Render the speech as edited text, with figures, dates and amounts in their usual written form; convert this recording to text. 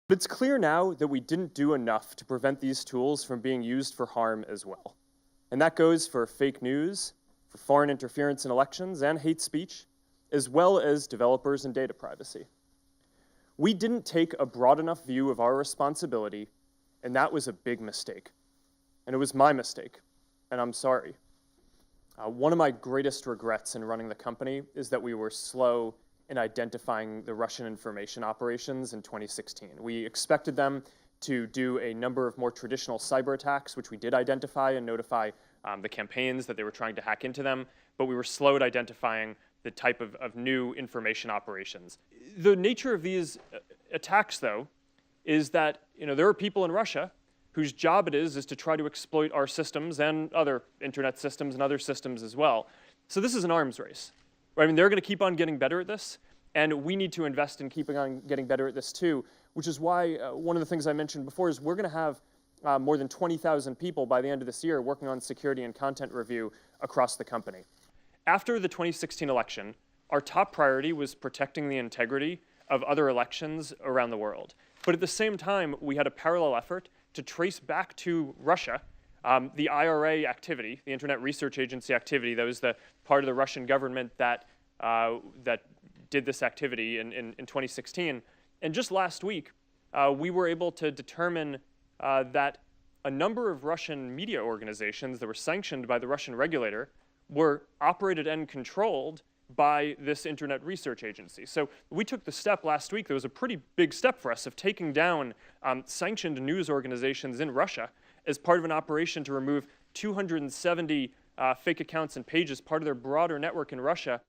But it's clear now that we didn't do enough to prevent these tools from being used for harm as well. And that goes for fake news, for foreign interference in elections, and hate speech, as well as developers and data privacy. We didn't take a broad enough view of our responsibility, and that was a big mistake. And it was my mistake, and I'm sorry. One of my greatest regrets in running the company is that we were slow in identifying the Russian information operations in 2016. We expected them to do a number of more traditional cyber attacks, which we did identify and notify the campaigns that they were trying to hack into them, but we were slow at identifying the type of new information operations. The nature of these attacks, though, is that there are people in Russia whose job it is to try to exploit our systems and other internet systems and other systems as well. So this is an arms race. I mean, they're going to keep on getting better at this, and we need to invest in keeping on getting better at this too, which is why one of the things I mentioned before is we're going to have more than 20,000 people by the end of this year working on security and content review across the company. After the 2016 election, our top priority was protecting the integrity of other elections around the world. But at the same time, we had a parallel effort to trace back to Russia the IRA activity, the Internet Research Agency activity. That was the part of the Russian government that did this activity in 2016. And just last week, we were able to determine that a number of Russian media organizations that were sanctioned by the Russian regulator were operated and controlled by this Internet Research Agency. So we took the step last week. There was a pretty big step for us of taking down sanctioned news organizations in Russia as part of an operation to remove 270 fake accounts and pages, part of their broader network in Russia.